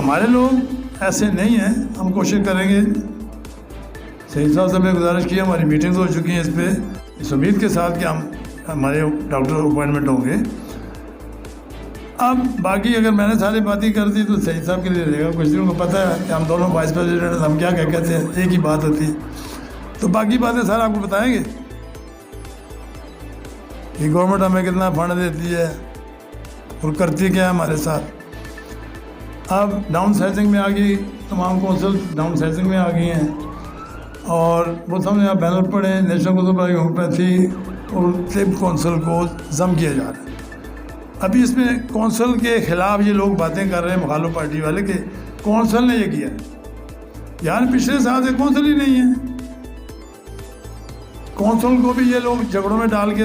ہمارے لوگ ایسے نہیں ہیں. ہم کوشش کریں گے. سعید صاحب سے میں گزارش کی, ہماری میٹنگز ہو چکی ہیں اس پہ, اس امید کے ساتھ کہ ہمارے ڈاکٹر اپوائنٹمنٹ ہوں گے. اب باقی اگر میں نے ساری باتیں کر دی تو سعید صاحب کے لیے رہے گا. کچھ دنوں کو پتہ ہے کہ ہم دونوں وائس پریزیڈنٹ, ہم کیا کہتے ہیں, ایک ہی بات ہوتی ہے. تو باقی باتیں سارا آپ کو بتائیں گے کہ گورنمنٹ ہمیں کتنا فنڈ دیتی ہے اور کرتی کیا ہے ہمارے ساتھ. اب ڈاؤن سائزنگ میں آ گئی, تمام کونسل ڈاؤن سائزنگ میں آ گئی ہیں, اور وہ سب نے بینر پڑے نیشنل کونسل آف ہومیوپیتھی اور طب کونسل کو ضم کیا جا رہا ہے. ابھی اس میں کونسل کے خلاف یہ لوگ باتیں کر رہے ہیں مخالف پارٹی والے کہ کونسل نے یہ کیا ہے. یار پچھلے سال سے کونسل ہی نہیں ہے. کونسل کو بھی یہ لوگ جھگڑوں میں ڈال کے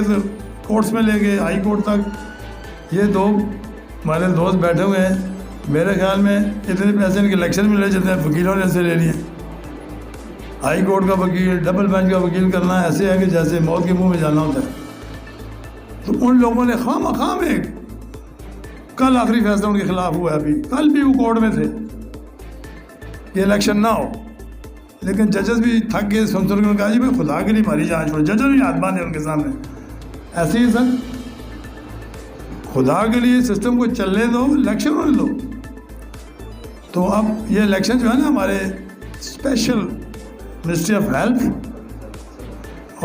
کورٹس میں لے گئے, ہائی کورٹ تک. یہ دو ہمارے دوست بیٹھے ہوئے ہیں, میرے خیال میں اتنے پیسے ان کے الیکشن میں لے جاتے ہیں, وکیلوں نے ایسے لے لیے. ہائی کورٹ کا وکیل, ڈبل بینچ کا وکیل کرنا ایسے ہے کہ جیسے موت کے منہ میں جانا ہوتا ہے. تو ان لوگوں نے خواہ ایک کل آخری فیصلہ ان کے خلاف ہوا ہے. ابھی کل بھی وہ کورٹ میں تھے کہ الیکشن نہ ہو, لیکن ججز بھی تھک گئے سن کے. کہا جی بھائی خدا کے لیے ہماری جان چھوڑ. ججز بھی ہاتھ باندھے ان کے سامنے. ایسے ہی سر خدا کے لیے سسٹم کو چلنے دو, الیکشن ہونے دو. تو اب یہ الیکشن جو ہے نا, ہمارے اسپیشل منسٹری آف ہیلتھ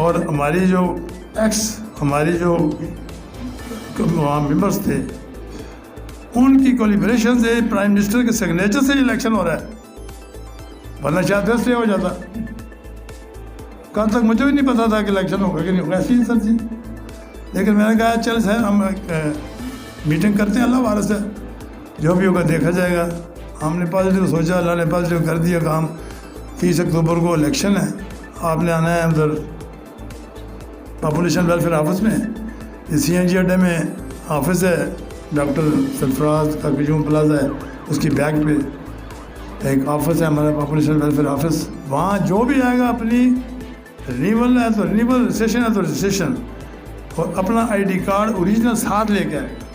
اور ہماری جو ہماری جو ممبرس تھے ان کی کولیبریشن سے پرائم منسٹر کے سگنیچر سے الیکشن ہو رہا ہے, ورنہ شاید ویسے ہو جاتا. کل تک مجھے بھی نہیں پتا تھا کہ الیکشن ہوگا کہ نہیں ہوگا. ایسی ہی سر جی. لیکن میں نے کہا چل سر ہم میٹنگ کرتے ہیں, اللہ وارث ہے, جو بھی ہوگا دیکھا جائے گا. ہم نے پازیٹیو سوچا, اللہ نے پازیٹیو کر دیا کام. 30 اکتوبر کو الیکشن ہے, آپ نے آنا ہے ادھر پاپولیشن ویلفیئر آفس میں. سی این جی اڈے میں آفس ہے ڈاکٹر سرفراز کا, کجوم پلازا ہے, اس کی بیک پہ ایک آفس ہے ہمارا پاپولیشن ویلفیئر آفس. وہاں جو بھی آئے گا اپنی رینیول ہے تو رینیول, رجسٹریشن ہے تو رجسٹریشن, اور اپنا آئی ڈی کارڈ اوریجنل ساتھ لے کے آئے گا.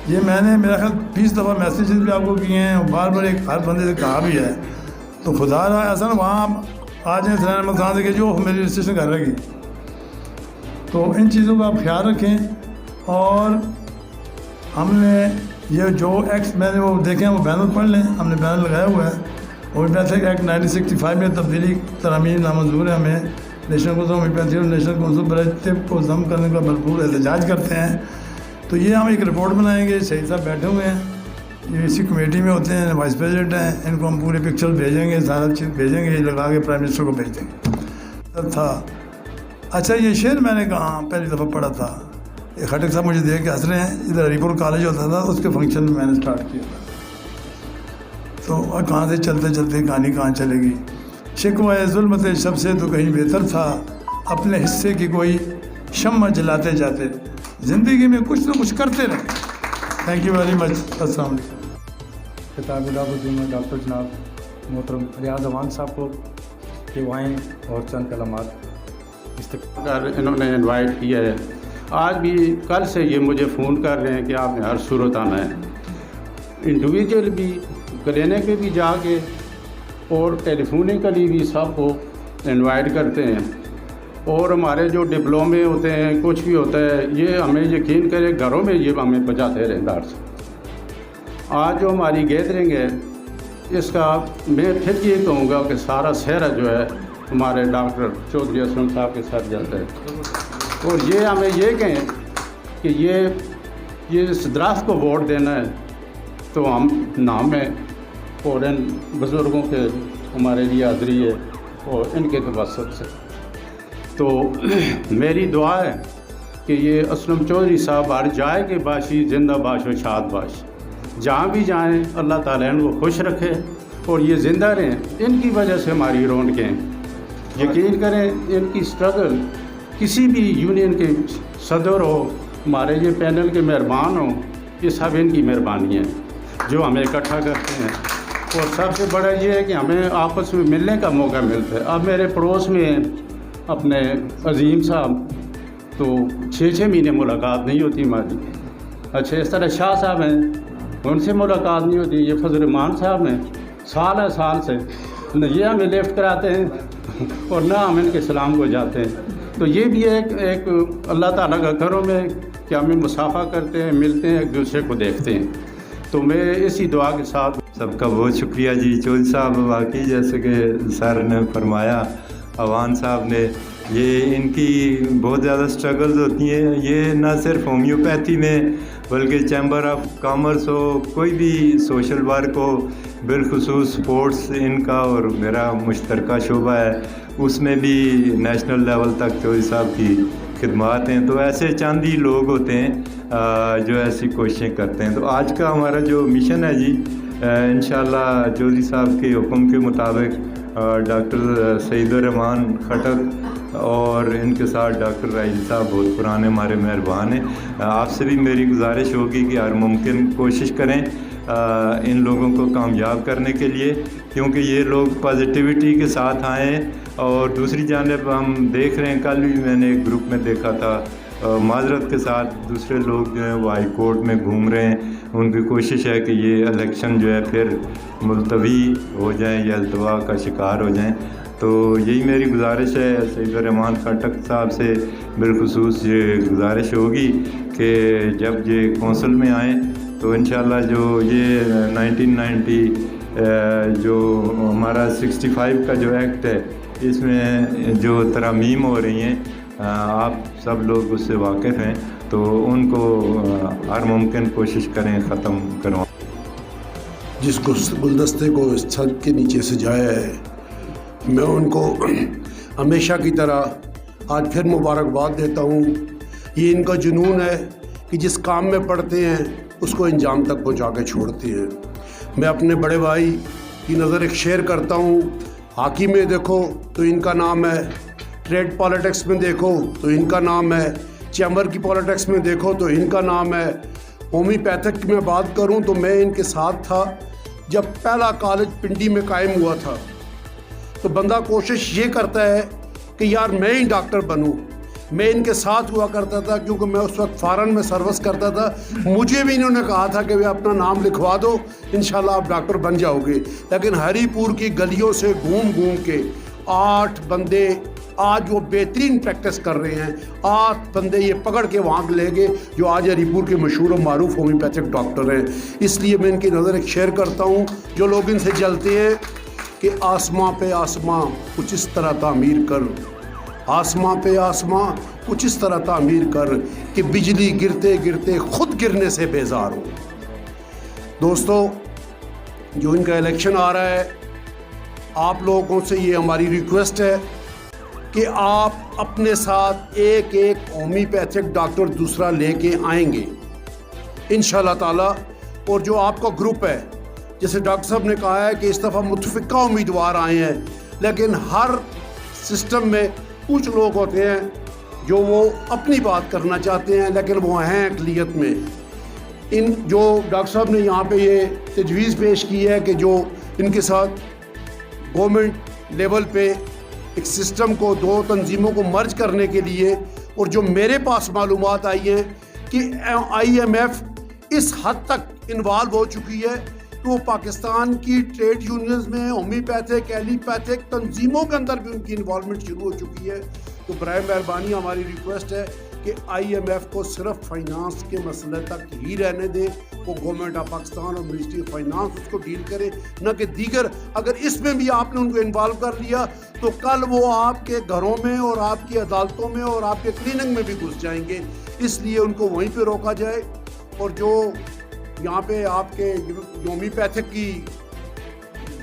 یہ میں نے میرا خیال 20 دفعہ میسیجز بھی آپ کو کیے ہیں, اور بار بار ایک ہر بندے سے کہا بھی ہے. تو خدا رہا ایسا نا وہاں آ جائیں سلام احمد خان سے کہ جو میری رجسٹریشن کر رہے گی. تو ان چیزوں کا آپ خیال رکھیں. اور ہم نے یہ جو ایکٹس میں نے وہ دیکھے ہیں وہ بینر پڑھ لیں. ہم نے بینر لگایا ہوا ہے. ہومیوپیتھک ایکٹ 1965 میں تبدیلی ترامیم نامنظور ہے. ہمیں نیشنل کونسل ہومیوپیتھی اور نیشنل کونسل برائے طب کو ضم کرنے کا بھرپور احتجاج کرتے ہیں. تو یہ ہم ایک رپورٹ بنائیں گے. شہید صاحب بیٹھے ہوئے ہیں, یہ اسی کمیٹی میں ہوتے ہیں, وائس پریزیڈنٹ ہیں. ان کو ہم پورے پکچر بھیجیں گے, سارا چیز بھیجیں گے, یہ لگا کے پرائم منسٹر کو بھیج دیں گے. تھا اچھا یہ شعر میں نے کہاں پہلی دفعہ پڑھا تھا. یہ خٹک صاحب مجھے دیکھ کے ہنس رہے ہیں. ادھر ہری پور کالج ہوتا تھا, اس کے فنکشن میں نے اسٹارٹ کیا تھا. تو کہاں سے چلتے چلتے کہانی کہاں چلے گی. شکوہ ظلمت شب سے تو کہیں بہتر تھا, اپنے حصے کی کوئی شمع جلاتے جاتے, زندگی میں کچھ نہ کچھ کرتے رہے. Thank you very much. السلام علیکم. خطاب ڈاکٹر جناب محترم ریاض امان صاحب کو کہ وہ آئیں اور چند کلمات انہوں نے انوائٹ کیا ہے. آج بھی کل سے یہ مجھے فون کر رہے ہیں کہ آپ نے ہر صورت آنا ہے. انڈیویجول بھی کلینک پہ بھی جا کے اور ٹیلیفونیکلی بھی سب کو انوائٹ کرتے ہیں. اور ہمارے جو ڈپلومے ہوتے ہیں, کچھ بھی ہوتا ہے, یہ ہمیں یقین کرے گھروں میں یہ ہمیں بجاتے رہیں ڈاکٹر صاحب. آج جو ہماری گیدرنگ ہے اس کا میں پھر یہ کہوں گا کہ سارا سہرا جو ہے ہمارے ڈاکٹر چودھری اسلم صاحب کے ساتھ جاتا ہے. اور یہ ہمیں یہ کہیں کہ یہ اس درخت کو ووٹ دینا ہے تو ہم نام ہے اور ان بزرگوں کے ہمارے لیے حاضری ہے اور ان کے توسط سے. تو میری دعا ہے کہ یہ اسلم چودھری صاحب ہر جائے کے باشی زندہ باش و شاد باش, جہاں بھی جائیں اللہ تعالیٰ ان کو خوش رکھے اور یہ زندہ رہیں. ان کی وجہ سے ہماری رونقیں, یقین کریں ان کی اسٹرگل کسی بھی یونین کے صدر ہو, ہمارے یہ پینل کے مہربان ہوں, یہ سب ان کی مہربانی ہے جو ہمیں اکٹھا کرتے ہیں. اور سب سے بڑا یہ ہے کہ ہمیں آپس میں ملنے کا موقع ملتا ہے. اب میرے پڑوس میں اپنے عظیم صاحب تو 6 مہینے ملاقات نہیں ہوتی ہماری. اچھا اس طرح شاہ صاحب ہیں, ان سے ملاقات نہیں ہوتی. یہ فضل الرحمان صاحب ہیں, سال ہے سال سے نہ یہ ہمیں لفٹ کراتے ہیں اور نہ ہم ان کے سلام کو جاتے ہیں. تو یہ بھی ایک اللہ تعالیٰ کا گھروں میں کہ ہمیں مصافحہ کرتے ہیں, ملتے ہیں, ایک دوسرے کو دیکھتے ہیں. تو میں اسی دعا کے ساتھ سب کا بہت شکریہ جی. چودھری صاحب واقعی جیسے کہ سر نے فرمایا, عوان صاحب نے, یہ ان کی بہت زیادہ سٹرگلز ہوتی ہیں. یہ نہ صرف ہومیوپیتھی میں بلکہ چیمبر آف کامرس ہو, کوئی بھی سوشل ورک ہو, بالخصوص سپورٹس ان کا اور میرا مشترکہ شعبہ ہے, اس میں بھی نیشنل لیول تک چودھری صاحب کی خدمات ہیں. تو ایسے چند ہی لوگ ہوتے ہیں جو ایسی کوششیں کرتے ہیں. تو آج کا ہمارا جو مشن ہے جی, انشاءاللہ چودھری صاحب کے حکم کے مطابق ڈاکٹر سعید الرحمان خٹک اور ان کے ساتھ ڈاکٹر راہیل صاحب بہت پرانے ہمارے مہربان ہیں. آپ سے بھی میری گزارش ہوگی کہ ہر ممکن کوشش کریں ان لوگوں کو کامیاب کرنے کے لیے, کیونکہ یہ لوگ پازیٹیوٹی کے ساتھ آئے ہیں. اور دوسری جانب ہم دیکھ رہے ہیں, کل بھی میں نے ایک گروپ میں دیکھا تھا, معذرت کے ساتھ دوسرے لوگ جو ہیں وہ ہائی کورٹ میں گھوم رہے ہیں. ان کی کوشش ہے کہ یہ الیکشن جو ہے پھر ملتوی ہو جائیں یا التوا کا شکار ہو جائیں. تو یہی میری گزارش ہے سعید الرحمان خٹک صاحب سے, بالخصوص یہ گزارش ہوگی کہ جب یہ کونسل میں آئیں تو انشاءاللہ جو یہ 1990 جو ہمارا 65 کا جو ایکٹ ہے, اس میں جو ترامیم ہو رہی ہیں, آپ سب لوگ اس سے واقف ہیں, تو ان کو ہر ممکن کوشش کریں ختم کروائیں. جس گلدستے کو اس چھت کے نیچے سجایا ہے, میں ان کو ہمیشہ کی طرح آج پھر مبارکباد دیتا ہوں. یہ ان کا جنون ہے کہ جس کام میں پڑھتے ہیں اس کو انجام تک پہنچا کے چھوڑتے ہیں. میں اپنے بڑے بھائی کی نظر ایک شیئر کرتا ہوں. ہاکی میں دیکھو تو ان کا نام ہے, ٹریڈ پالیٹکس میں دیکھو تو ان کا نام ہے, چیمبر کی پالیٹکس میں دیکھو تو ان کا نام ہے. ہومیوپیتھک کی میں بات کروں تو میں ان کے ساتھ تھا جب پہلا کالج پنڈی میں قائم ہوا تھا. تو بندہ کوشش یہ کرتا ہے کہ یار میں ہی ڈاکٹر بنوں. میں ان کے ساتھ ہوا کرتا تھا کیونکہ میں اس وقت فارن میں سروس کرتا تھا. مجھے بھی انہوں نے کہا تھا کہ اپنا نام لکھوا دو, انشاءاللہ آپ ڈاکٹر بن جاؤ گے. لیکن ہری پور کی گلیوں سے گھوم گھوم کے 8 بندے آج وہ بہترین پریکٹس کر رہے ہیں. 8 بندے یہ پکڑ کے وہاں لے گئے جو آج ہری پور کے مشہور و معروف ہومیوپیتھک ڈاکٹر ہیں. اس لیے میں ان کی نظر ایک شیئر کرتا ہوں. جو لوگ ان سے جلتے ہیں کہ آسماں پہ آسماں کچھ اس طرح تعمیر کر, آسماں پہ آسماں کچھ اس طرح تعمیر کر کہ بجلی گرتے گرتے خود گرنے سے بیزار ہو. دوستو, جو ان کا الیکشن آ رہا ہے, آپ لوگوں سے یہ ہماری ریکویسٹ ہے کہ آپ اپنے ساتھ ایک ہومیوپیتھک ڈاکٹر دوسرا لے کے آئیں گے انشاءاللہ تعالی. اور جو آپ کا گروپ ہے, جیسے ڈاکٹر صاحب نے کہا ہے کہ اس دفعہ متفقہ امیدوار آئے ہیں, لیکن ہر سسٹم میں کچھ لوگ ہوتے ہیں جو وہ اپنی بات کرنا چاہتے ہیں لیکن وہ ہیں اقلیت میں. ان جو ڈاکٹر صاحب نے یہاں پہ یہ تجویز پیش کی ہے کہ جو ان کے ساتھ گورنمنٹ لیول پہ ایک سسٹم کو 2 تنظیموں کو مرج کرنے کے لیے, اور جو میرے پاس معلومات آئی ہیں کہ IMF اس حد تک انوالو ہو چکی ہے کہ وہ پاکستان کی ٹریڈ یونینز میں ہومیوپیتھک ایلیپیتھک تنظیموں کے اندر بھی ان کی انوالومنٹ شروع ہو چکی ہے. تو برائے مہربانی ہماری ریکویسٹ ہے کہ IMF کو صرف فائنانس کے مسئلے تک ہی رہنے دیں. وہ گورنمنٹ آف پاکستان اور منسٹری آف فائنانس اس کو ڈیل کرے, نہ کہ دیگر. اگر اس میں بھی آپ نے ان کو انوالو کر لیا تو کل وہ آپ کے گھروں میں اور آپ کی عدالتوں میں اور آپ کے کلینک میں بھی گھس جائیں گے. اس لیے ان کو وہیں پہ روکا جائے. اور جو یہاں پہ آپ کے ہومیوپیتھک کی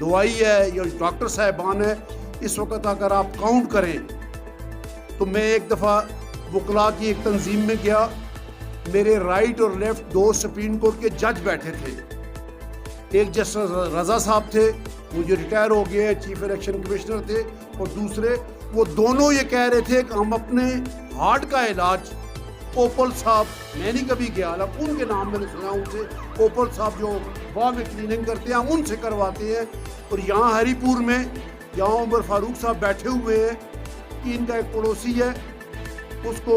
دوائی ہے یا ڈاکٹر صاحبان ہے, اس وقت اگر آپ کاؤنٹ کریں تو میں ایک دفعہ وکلا کی ایک تنظیم میں گیا. میرے رائٹ اور لیفٹ 2 سپریم کورٹ کے جج بیٹھے تھے. ایک جسٹس رضا صاحب تھے, وہ جو ریٹائر ہو گئے, چیف الیکشن کمشنر تھے, اور دوسرے وہ دونوں یہ کہہ رہے تھے کہ ہم اپنے ہارٹ کا علاج پوپل صاحب, میں نہیں کبھی گیا, ان کے نام میں نے سنا ان سے, پوپل صاحب جو وہاں میں کلیننگ کرتے ہیں ہم ان سے کرواتے ہیں. اور یہاں ہری پور میں یہاں عمر فاروق صاحب بیٹھے ہوئے ہیں کہ ان کا ایک پڑوسی ہے, اس کو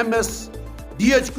MS DHQ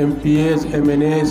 MPAs, MNAs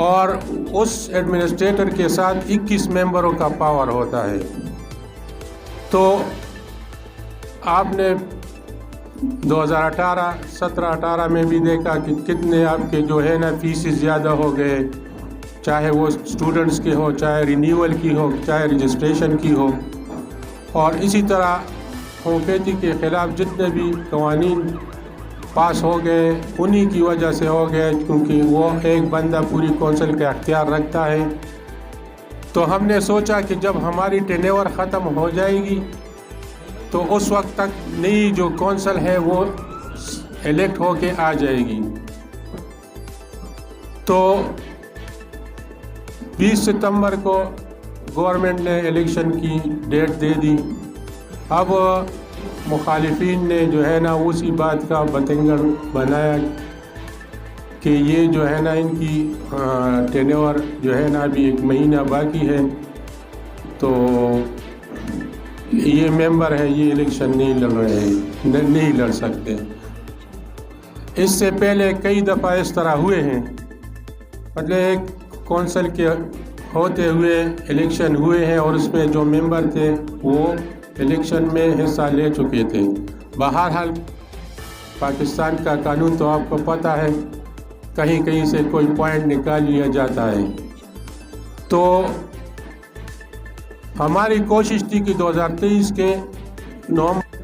اور اس ایڈمنسٹریٹر کے ساتھ 21 ممبروں کا پاور ہوتا ہے. تو آپ نے 2017-18 میں بھی دیکھا کہ کتنے آپ کے جو ہے نا فیسز زیادہ ہو گئے، چاہے وہ اسٹوڈنٹس کے ہو، چاہے رینیول کی ہو، چاہے رجسٹریشن کی ہو. اور اسی طرح ہومیوپیتھی کے خلاف جتنے بھی قوانین پاس ہو گئے انہی کی وجہ سے ہو گئے، کیونکہ وہ ایک بندہ پوری کونسل کا اختیار رکھتا ہے. تو ہم نے سوچا کہ جب ہماری ٹینیور ختم ہو جائے گی تو اس وقت تک نئی جو کونسل ہے وہ الیکٹ ہو کے آ جائے گی. تو 20 ستمبر کو گورنمنٹ نے الیکشن کی ڈیٹ دے دی. اب مخالفین نے جو ہے نا اسی بات کا بتنگڑ بنایا کہ یہ جو ہے نا ان کی ٹینیور جو ہے نا ابھی 1 مہینہ باقی ہے، تو یہ ممبر ہے یہ الیکشن نہیں لڑ رہے ہیں، نہیں لڑ سکتے. اس سے پہلے کئی دفعہ اس طرح ہوئے ہیں، مطلب ایک کونسل کے ہوتے ہوئے الیکشن ہوئے ہیں اور اس میں جو ممبر تھے وہ الیکشن میں حصہ لے چکے تھے. بہرحال پاکستان کا قانون تو آپ کو پتہ ہے، کہیں کہیں سے کوئی پوائنٹ نکال لیا جاتا ہے. تو ہماری کوشش تھی کہ 2023 کے نومبر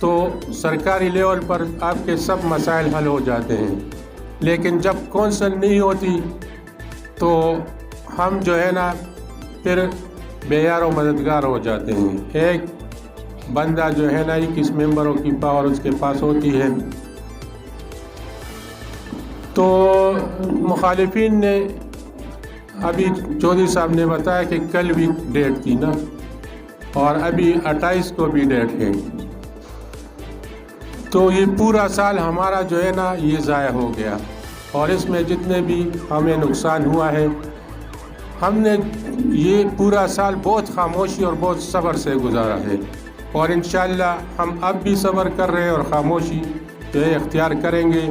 تو سرکاری لیول پر آپ کے سب مسائل حل ہو جاتے ہیں، لیکن جب کونسل نہیں ہوتی تو ہم جو ہے نا پھر بے یار و مددگار ہو جاتے ہیں. ایک بندہ جو ہے نا 21 ممبروں کی پاور اس کے پاس ہوتی ہے. تو مخالفین نے ابھی چودھری صاحب نے بتایا کہ کل بھی ڈیٹ تھی نا، اور ابھی 28 کو بھی ڈیٹ ہے. تو یہ پورا سال ہمارا جو ہے نا یہ ضائع ہو گیا، اور اس میں جتنے بھی ہمیں نقصان ہوا ہے، ہم نے یہ پورا سال بہت خاموشی اور بہت صبر سے گزارا ہے. اور انشاءاللہ ہم اب بھی صبر کر رہے ہیں اور خاموشی جو ہے اختیار کریں گے.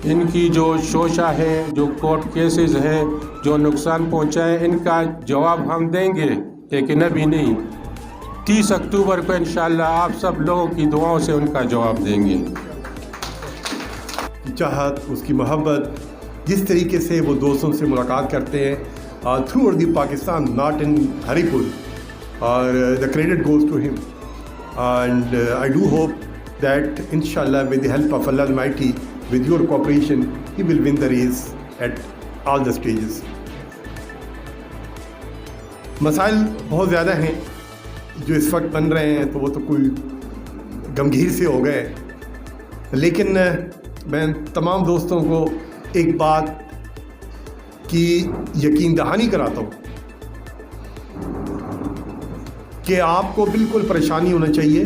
ان کی جو شوشہ ہے، جو کورٹ کیسز ہیں، جو نقصان پہنچائے، ان کا جواب ہم دیں گے، لیکن ابھی نہیں. 30 اکتوبر کو انشاءاللہ آپ سب لوگوں کی دعاؤں سے ان کا جواب دیں گے. چاہت، اس کی محبت، جس طریقے سے وہ دوستوں سے ملاقات کرتے ہیں throughout the Pakistan, not in ہری پور، اور the credit goes to him. And I do hope that انشاءاللہ with the help of Allah almighty, with your cooperation, he will win the race at all the stages. مسائل بہت زیادہ ہیں جو اس وقت بن رہے ہیں، تو وہ تو کوئی غمگیر سے ہو گئے، لیکن میں تمام دوستوں کو ایک بات کی یقین دہانی کراتا ہوں کہ آپ کو بالکل پریشانی ہونا چاہیے.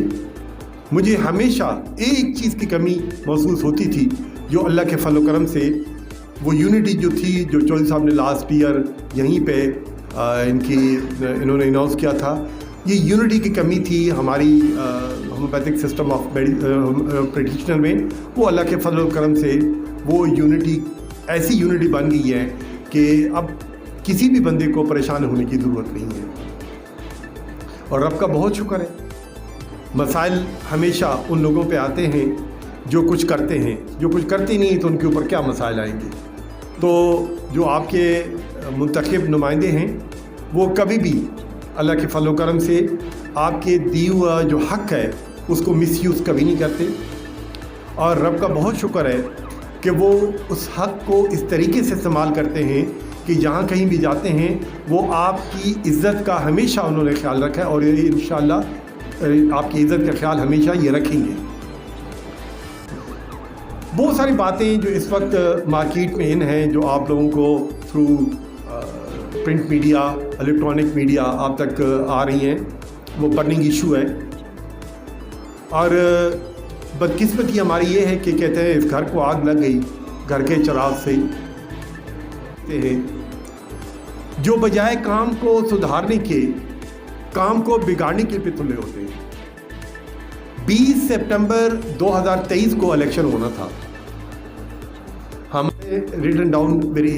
مجھے ہمیشہ ایک چیز کی کمی محسوس ہوتی تھی، جو اللہ کے فضل و کرم سے وہ یونٹی جو تھی، جو چودھری صاحب نے لاسٹ ایئر یہیں پہ انہوں نے اناؤنس کیا تھا. یہ یونٹی کی کمی تھی ہماری ہومیوپیتھک سسٹم آف پریکٹیشنر میں. وہ اللہ کے فضل و کرم سے وہ یونٹی ایسی یونٹی بن گئی ہے کہ اب کسی بھی بندے کو پریشان ہونے کی ضرورت نہیں ہے. اور رب کا بہت شکر ہے، مسائل ہمیشہ ان لوگوں پہ آتے ہیں جو کچھ کرتے ہیں. جو کچھ کرتے نہیں تو ان کے اوپر کیا مسائل آئیں گے. تو جو آپ کے منتخب نمائندے ہیں وہ کبھی بھی اللہ کے فضل و کرم سے آپ کے دیے ہوا جو حق ہے اس کو مس یوز کبھی نہیں کرتے. اور رب کا بہت شکر ہے کہ وہ اس حق کو اس طریقے سے استعمال کرتے ہیں کہ جہاں کہیں بھی جاتے ہیں وہ آپ کی عزت کا ہمیشہ انہوں نے خیال رکھا ہے، اور انشاءاللہ آپ کی عزت کا خیال ہمیشہ یہ رکھیں گے. بہت ساری باتیں جو اس وقت مارکیٹ میں ان ہیں، جو آپ لوگوں کو through print media, electronic media آپ تک آ رہی ہیں، وہ برننگ ایشو ہے. اور بدقسمتی ہماری یہ ہے کہ کہتے ہیں اس گھر کو آگ لگ گئی گھر کے چراغ سے ہیں، جو بجائے کام کو سدھارنے کے کام کو بگاڑنے کے پہ تلے ہوتے ہیں. 20 سپٹمبر 2023 کو الیکشن ہونا تھا. ہمارے ریٹن ڈاؤن میری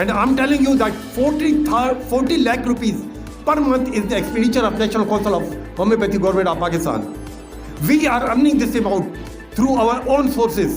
And I'm telling you that 40 lakh rupees per month is the expenditure of National Council of Homeopathy Government of Pakistan. We are earning this amount through our own sources.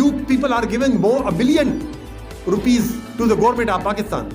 You people are giving more $1 billion to the government of Pakistan.